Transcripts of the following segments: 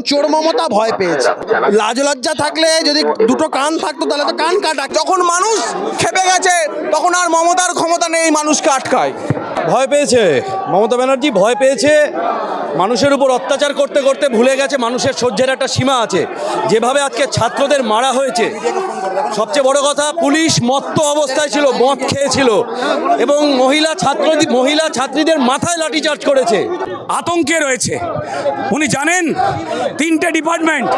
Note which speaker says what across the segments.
Speaker 1: চোর মমতা ভয় পেয়েছে। লাজ লজ্জা থাকলে যদি দুটো কান থাকতো তাহলে তো কান কাটা।
Speaker 2: যখন মানুষ খেপে গেছে তখন আর মমতার ক্ষমতা নেই মানুষকে আটকায়।
Speaker 3: ভয় পেয়েছে মমতা ব্যানার্জি, ভয় পেয়েছে। মানুষের উপর অত্যাচার করতে করতে ভুলে গেছে মানুষের সহ্যের একটা সীমা আছে। যেভাবে আজকে ছাত্রদের মারা হয়েছে, সবচেয়ে বড় কথা পুলিশ মত্ত অবস্থায় ছিল, মদ খেয়েছিল এবং মহিলা ছাত্রীদের মাথায় লাঠিচার্জ করেছে।
Speaker 4: আতঙ্কে রয়েছে। উনি জানেন তিনটে ডিপার্টমেন্ট,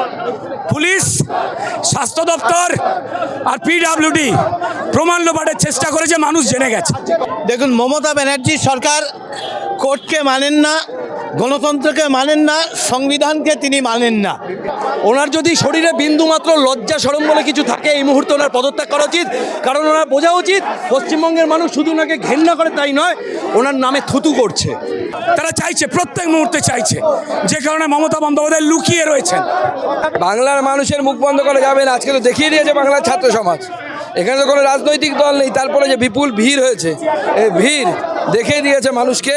Speaker 4: পুলিশ, স্বাস্থ্য দপ্তর আর পিডব্লিউডি প্রমাণ লোপাটের চেষ্টা করেছে, মানুষ জেনে গেছে।
Speaker 1: দেখুন, মমতা ব্যানার্জি সরকার কোর্টকে মানেন না, গণতন্ত্রকে মানেন না, সংবিধানকে তিনি মানেন না।
Speaker 3: ওনার যদি শরীরে বিন্দুমাত্র লজ্জা শরম বলে কিছু থাকে, এই মুহূর্তে ওনার পদত্যাগ করা উচিত। কারণ ওনার বোঝা উচিত পশ্চিমবঙ্গের মানুষ শুধু ওনাকে ঘেন্না করে তাই নয়, ওনার নামে থুতু করছে।
Speaker 4: তারা চাইছে, প্রত্যেক মুহূর্তে চাইছে, যে কারণে মমতা বন্দ্যোপাধ্যায় লুকিয়ে রয়েছেন।
Speaker 5: বাংলার মানুষের মুখ বন্ধ করা যাবে না। আজকে তো দেখিয়ে দিয়েছে বাংলার ছাত্র সমাজ, এখানে তো কোনো রাজনৈতিক দল নেই, তারপরে যে বিপুল ভিড় হয়েছে, এই ভিড় দেখিয়ে দিয়েছে মানুষকে,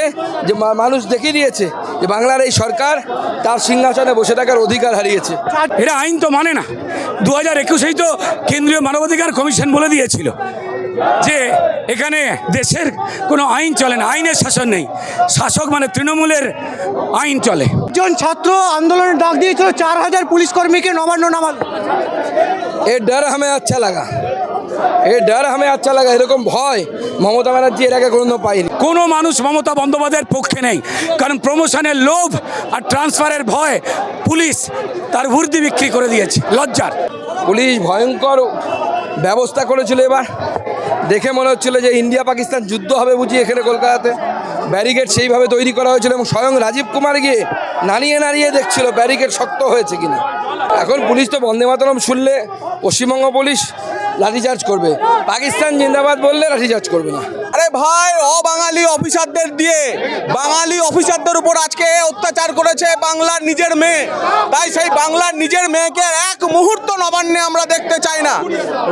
Speaker 5: যে মানুষ দেখিয়ে দিয়েছে যে বাংলার এই সরকার তার সিংহাসনে বসে থাকার অধিকার হারিয়েছে।
Speaker 4: এরা আইন তো মানে না। 2021-এই তো কেন্দ্রীয় মানবাধিকার কমিশন বলে দিয়েছিল যে এখানে দেশের কোনো আইন চলে না, আইনের শাসন নেই। শাসক মানে তৃণমূলের আইন চলে।
Speaker 1: একজন ছাত্র আন্দোলনের ডাক দিয়েছিল, 4000 পুলিশ কর্মীকে নবান্ন নামালো।
Speaker 5: এ ডর হামে আচ্ছা লাগা, এরকম ভয় মমতা ব্যানার্জি এর আগে কোনো পায়নি।
Speaker 4: কোনো মানুষ মমতা বন্দ্যোপাধ্যায়ের পক্ষে নেই, কারণ প্রমোশনের লোভ আর ট্রান্সফারের ভয় পুলিশ তার বুদ্ধি বিক্রি করে দিয়েছে। লজ্জার।
Speaker 5: পুলিশ ভয়ঙ্কর ব্যবস্থা করেছিল। এবার দেখে মনে হচ্ছিল যে ইন্ডিয়া পাকিস্তান যুদ্ধ হবে বুঝি এখানে কলকাতাতে। ব্যারিকেড সেইভাবে তৈরি করা হয়েছিল এবং স্বয়ং রাজীব কুমার গিয়ে নাড়িয়ে দেখছিল ব্যারিকেড শক্ত হয়েছে কিনা। এখন পুলিশ তো বন্দে মাতরম শুনলে পশ্চিমবঙ্গ পুলিশ লাঠিচার্জ করবে, পাকিস্তান জিন্দাবাদ বললে লাঠিচার্জ করবে না।
Speaker 2: আরে ভাই, অবাঙালি অফিসারদের দিয়ে বাঙালি অফিসারদের উপর আজকে অত্যাচার করেছে বাংলার নিজের মেয়ে। তাই সেই বাংলার নিজের মেয়েকে এক মুহূর্ত নবান্নে আমরা দেখতে চাই না।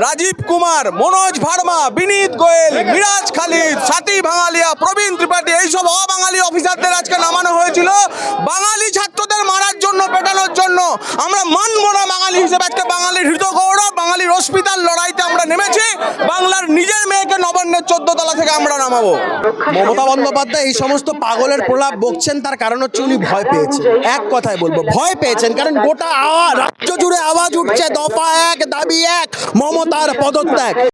Speaker 2: রাজীব কুমার, মনোজ ভার্মা, বিনীত গোয়েল, মিরাজ খালিদ, সাথী ভাঙালিয়া, প্রবীণ ত্রিপাঠী, এইসব অবাঙালি অফিসারদের আজকে নামানো হয়েছিল বাঙালি ছাত্রদের মারার জন্য, পেটানোর জন্য। আমরা মানব না বাঙালি হিসেবে। আজকে বাঙালির হৃদয় গৌরব, বাঙালির অস্মিতার লড়াইতে আমরা নেমেছি। বাংলার নিজের মেয়েকে নবান্নের 14 তলা থেকে আমরা নামাবো।
Speaker 1: মমতা বন্দ্যোপাধ্যায় এই সমস্ত পাগলের প্রলাপ বকছেন, তার কারণ হচ্ছে উনি ভয় পেয়েছেন। এক কথায় বলবো, ভয় পেয়েছেন। কারণ গোটা রাজ্য জুড়ে আওয়াজ উঠছে, দফা 1, দাবি 1, মমতার পদত্যাগ।